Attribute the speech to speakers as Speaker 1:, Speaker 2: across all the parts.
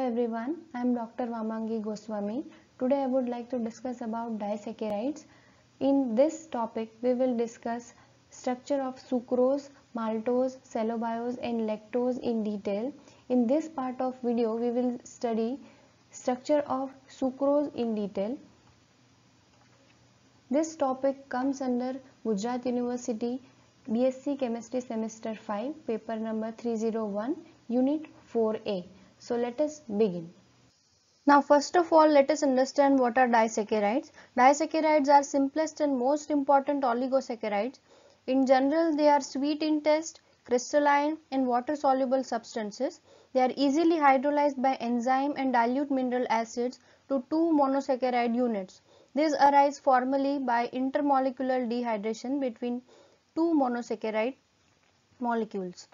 Speaker 1: everyone, I am Dr. Vamangi Goswami. Today I would like to discuss about disaccharides. In this topic we will discuss structure of sucrose, maltose, cellobiose and lactose in detail. In this part of video we will study structure of sucrose in detail. This topic comes under Gujarat University BSc Chemistry Semester 5, paper number 301, Unit 4A. So let us begin. Now first of all, let us understand what are disaccharides. Disaccharides are simplest and most important oligosaccharides. In general, they are sweet in taste, crystalline and water soluble substances. They are easily hydrolyzed by enzyme and dilute mineral acids to two monosaccharide units. These arise formally by intermolecular dehydration between two monosaccharide molecules.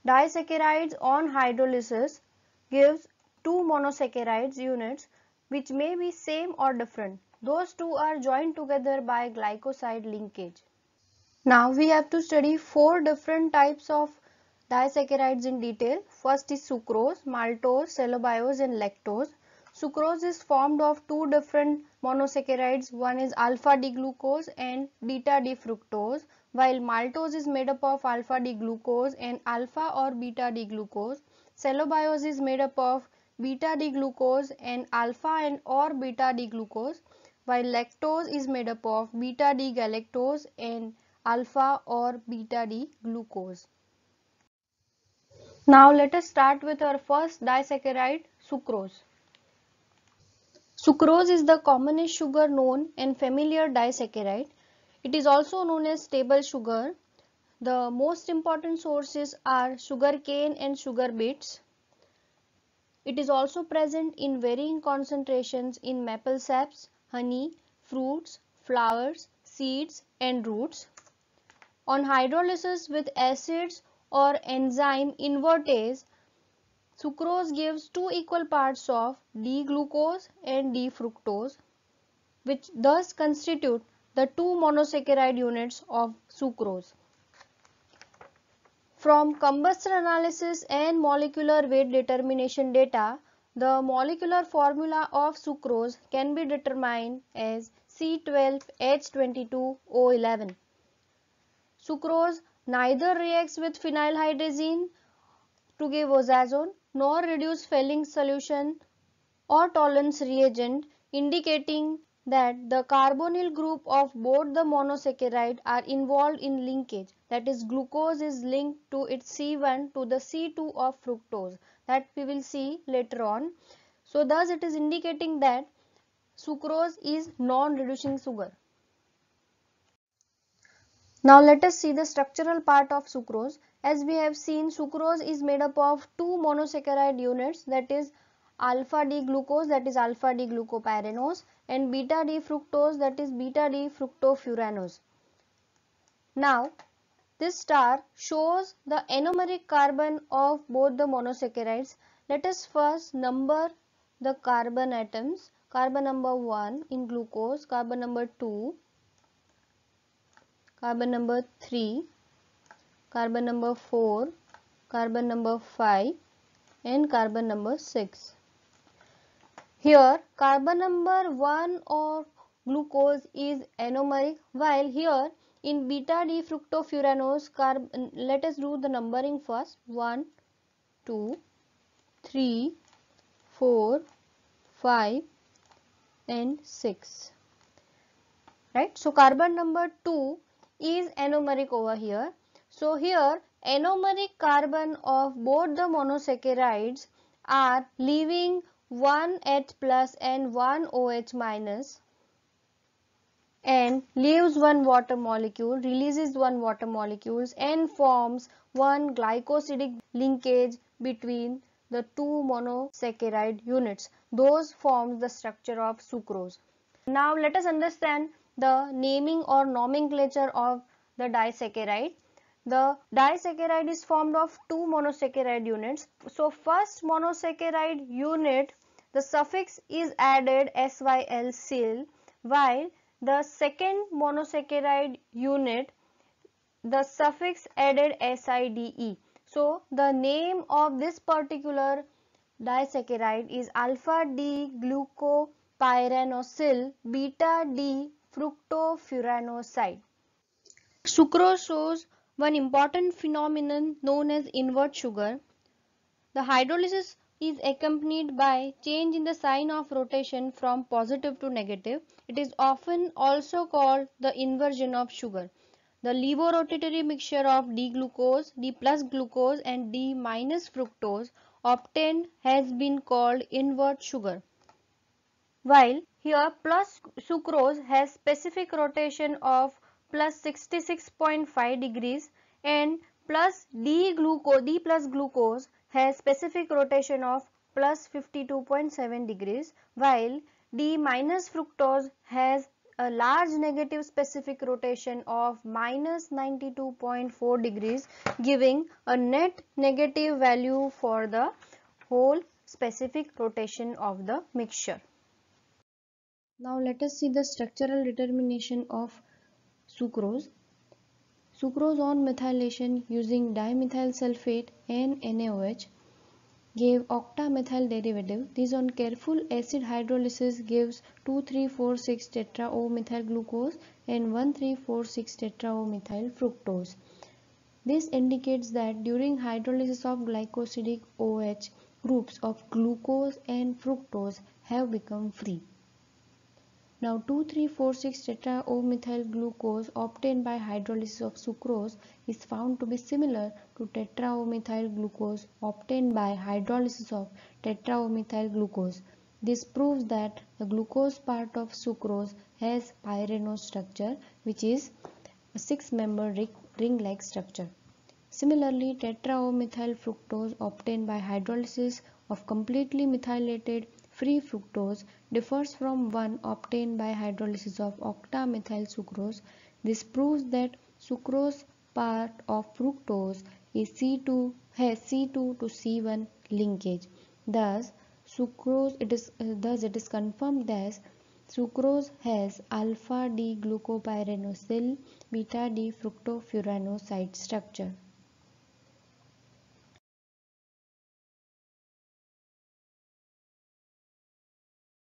Speaker 1: Disaccharides on hydrolysis gives two monosaccharides units which may be same or different. Those two are joined together by glycoside linkage. Now we have to study four different types of disaccharides in detail. First is sucrose, maltose, cellobiose and lactose. Sucrose is formed of two different monosaccharides. One is alpha D glucose and beta D fructose, while maltose is made up of alpha D glucose and alpha or beta D glucose. Cellobiose is made up of beta D glucose and alpha and or beta D glucose, while lactose is made up of beta D galactose and alpha or beta D glucose. Now let us start with our first disaccharide, sucrose. Sucrose is the commonest sugar known and familiar disaccharide. It is also known as table sugar. The most important sources are sugar cane and sugar beets. It is also present in varying concentrations in maple saps, honey, fruits, flowers, seeds and roots. On hydrolysis with acids or enzyme invertase, sucrose gives two equal parts of D-glucose and D-fructose, which thus constitute the two monosaccharide units of sucrose. From combustion analysis and molecular weight determination data, the molecular formula of sucrose can be determined as C12H22O11. Sucrose neither reacts with phenylhydrazine to give oxazole nor reduce Fehling solution or Tollens reagent, indicating that the carbonyl group of both the monosaccharide are involved in linkage, that is glucose is linked to its C1 to the C2 of fructose, that we will see later on. So thus it is indicating that sucrose is non-reducing sugar. Now let us see the structural part of sucrose. As we have seen, sucrose is made up of two monosaccharide units, that is alpha D glucose, that is alpha D glucopyranose, and beta D fructose, that is beta D fructofuranose. Now this star shows the anomeric carbon of both the monosaccharides. Let us first number the carbon atoms. Carbon number 1 in glucose, carbon number 2, carbon number 3, carbon number 4, carbon number 5 and carbon number 6. Here carbon number 1 of glucose is anomeric, while here in beta D fructofuranose, let us do the numbering first. 1, 2, 3, 4, 5 and 6. Right? So carbon number 2 is anomeric over here. So here anomeric carbon of both the monosaccharides are leaving one H plus and one OH minus and leaves one water molecule, releases one water molecules and forms one glycosidic linkage between the two monosaccharide units. Those forms the structure of sucrose. Now let us understand the naming or nomenclature of the disaccharide. The disaccharide is formed of two monosaccharide units. So first monosaccharide unit, the suffix is added SYL, while the second monosaccharide unit, the suffix added SIDE. So the name of this particular disaccharide is alpha D glucopyranosyl beta D fructofuranoside. Sucrose shows one important phenomenon known as invert sugar. The hydrolysis is accompanied by change in the sign of rotation from positive to negative. It is often also called the inversion of sugar. The levorotatory mixture of D-glucose, D plus glucose and D minus fructose obtained has been called invert sugar. While here plus sucrose has specific rotation of plus 66.5 degrees and plus D plus glucose has specific rotation of plus 52.7 degrees, while D minus fructose has a large negative specific rotation of minus 92.4 degrees, giving a net negative value for the whole specific rotation of the mixture. Now let us see the structural determination of sucrose. Sucrose on methylation using dimethyl sulfate and NaOH gave octamethyl derivative. This on careful acid hydrolysis gives 2,3,4,6 tetra-O-methyl glucose and 1,3,4,6 tetra-O-methyl fructose. This indicates that during hydrolysis of glycosidic OH, groups of glucose and fructose have become free. Now 2,3,4,6 tetra-O-methyl glucose obtained by hydrolysis of sucrose is found to be similar to tetra-O-methyl glucose obtained by hydrolysis of tetra-O-methyl glucose. This proves that the glucose part of sucrose has pyranose structure, which is a 6-membered ring-like structure. Similarly, tetra-O-methyl fructose obtained by hydrolysis of completely methylated free fructose differs from one obtained by hydrolysis of octamethyl sucrose. This proves that sucrose part of fructose is has C2 to C1 linkage. Thus, it is confirmed that sucrose has alpha D glucopyranosyl beta D fructofuranoside structure.